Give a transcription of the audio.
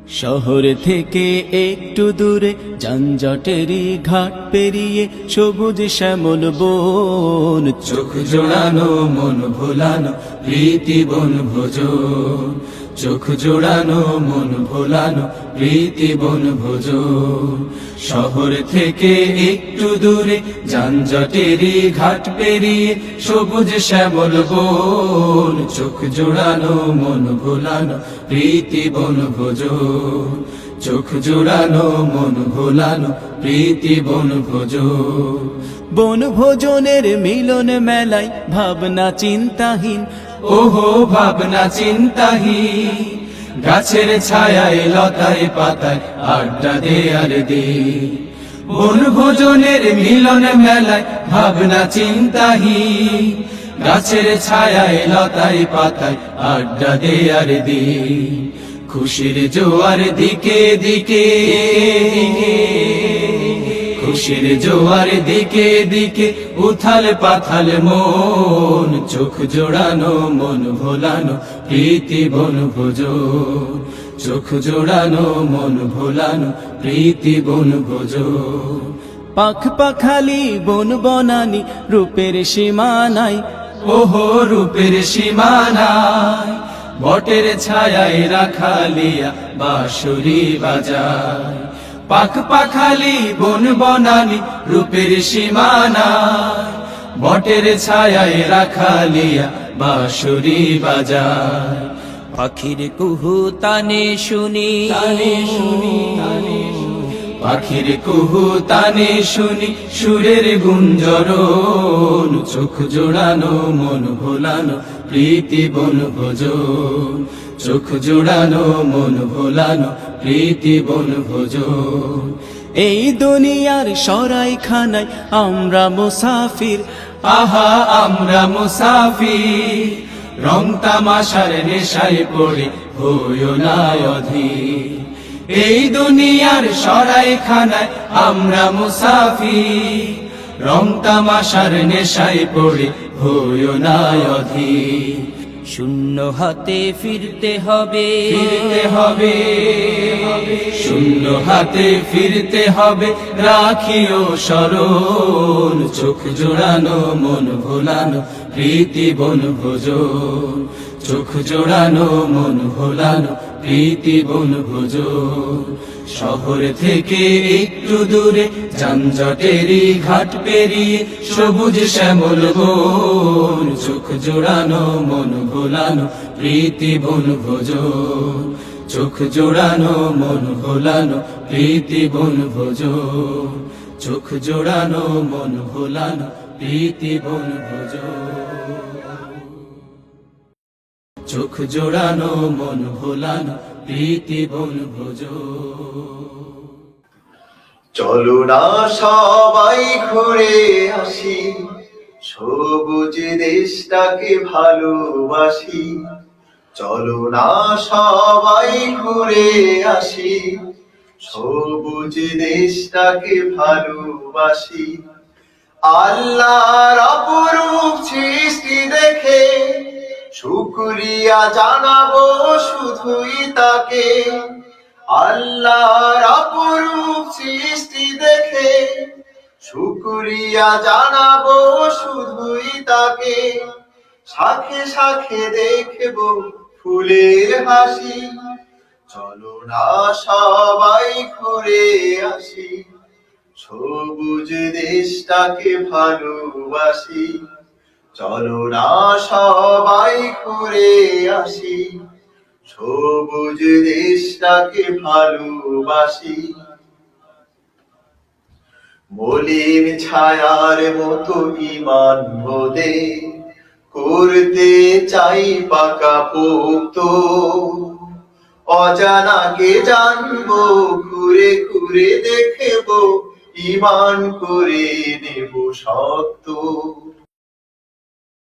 শহর থেকে একটু দূরে যানজটেরই ঘাট পেরিয়ে সবুজ শ্যামল বন, চোখ জোড়ানো মন ভোলানো প্রীতি বন ভোজন, চোখ জোড়ানো মন ভোলানো প্রীতি বন ভোজন। শহর থেকে একটু দূরে যানজটেরই ঘাট পেরিয়ে সবুজ শ্যামল বন, চোখ জোড়ানো মন ভোলানো প্রীতি বন ভোজন, চোখ জোড়ানো মন ভোলানো প্রীতি বন ভোজন। বন ভোজনের মিলন মেলায় ভাবনা চিন্তাহীন, ওহো ভাবনা চিন্তাহীন, গাছের ছায়ায় লতায় পাতায় আড্ডা দে আর দে। বন ভোজনের মিলন মেলায় ভাবনা চিন্তাহীন, গাছের ছায়ায় লতায় পাতায় আড্ডা দে আর দে। খুশির জোয়ার দিকে দিকে, খুশির জোয়ার দিকে দিকে উথাল পাথাল মন, চোখ জোড়ানো মন ভোলানো প্রীতি বন ভোজন, চোখ জোড়ানো মন ভোলানো প্রীতি বন ভোজন। পাখ পাখালি বন বনানি রূপের সীমানাই, ওহো রূপের সীমানাই, বটের ছায়ায় রাখালিয়া বাঁশুরি বাজায়। পাখ পাখালি বন বনানি রূপের সীমানায়, বটের ছায়ায় রাখালিয়া বাঁশুরি বাজায়। পাখির কুহু তানে শুনি, পাখির কুহু তানে শুনি সুরের গুঞ্জরণ, চোখ জোড়ানো মন ভোলানো প্রীতি বন ভোজন, চোখ জোড়ানো মন ভোলানো প্রীতি বন ভোজন। এই দুনিয়ার সরাইখানায় আমরা মুসাফির, আহা আমরা মুসাফির, রং তামাশার নেশায় পড়ে হইও না অধীর। এই দুনিয়ার সরাইখানায় আমরা মুসাফির, রং তামাশার নেশায় পড়ে হইও না অধীর। শূন্য হাতে ফিরতে হবে, ফিরতে হবে, শূন্য হাতে ফিরতে হবে, রাখিও স্মরণ, চোখ জোড়ানো মন ভোলানো প্রীতি বন ভোজন, চোখ জোড়ানো মন ভোলানো প্রীতি বন ভোজন। শহর থেকে একটু দূরে যানজটেরই ঘাট পেরিয়ে সবুজ শ্যামল বন, চোখ জোড়ানো মন ভোলানো প্রীতি বন ভোজন, চোখ জোড়ানো মন ভোলানো প্রীতি বন ভোজন, চোখ জোড়ানো মন ভোলানো প্রীতি বন ভোজন, চোখ জোড়ানো মন ভোলানো প্রীতি বন ভোজন। চলো না সবাই ঘুরে আসি, সবুজ দেশটাকে ভালোবাসি। চলো না সবাই ঘুরে আসি, সবুজ দেশটাকে ভালোবাসি। আল্লাহর অপরূপ সৃষ্টি দেখে শুকরিয়া জানাবো শুধুই তাকে। আল্লাহর অপরূপ সৃষ্টি দেখে শুকরিয়া জানাবো শুধুই তাকে। শাখে শাখে দেখবো ফুলের হাসি, চলো না সবাই ঘুরে আসি, সবুজ দেশটাকে ভালোবাসি। চলো না সবাই ঘুরে আসি, সবুজ দেশটাকে ভালোবাসি। মলিন ছায়ার মতো ঈমান বোধে করতে চাই পাকা পোক্ত, অজানাকে জানবো ঘুরে ঘুরে দেখবো, ঈমান করে নেব শক্ত।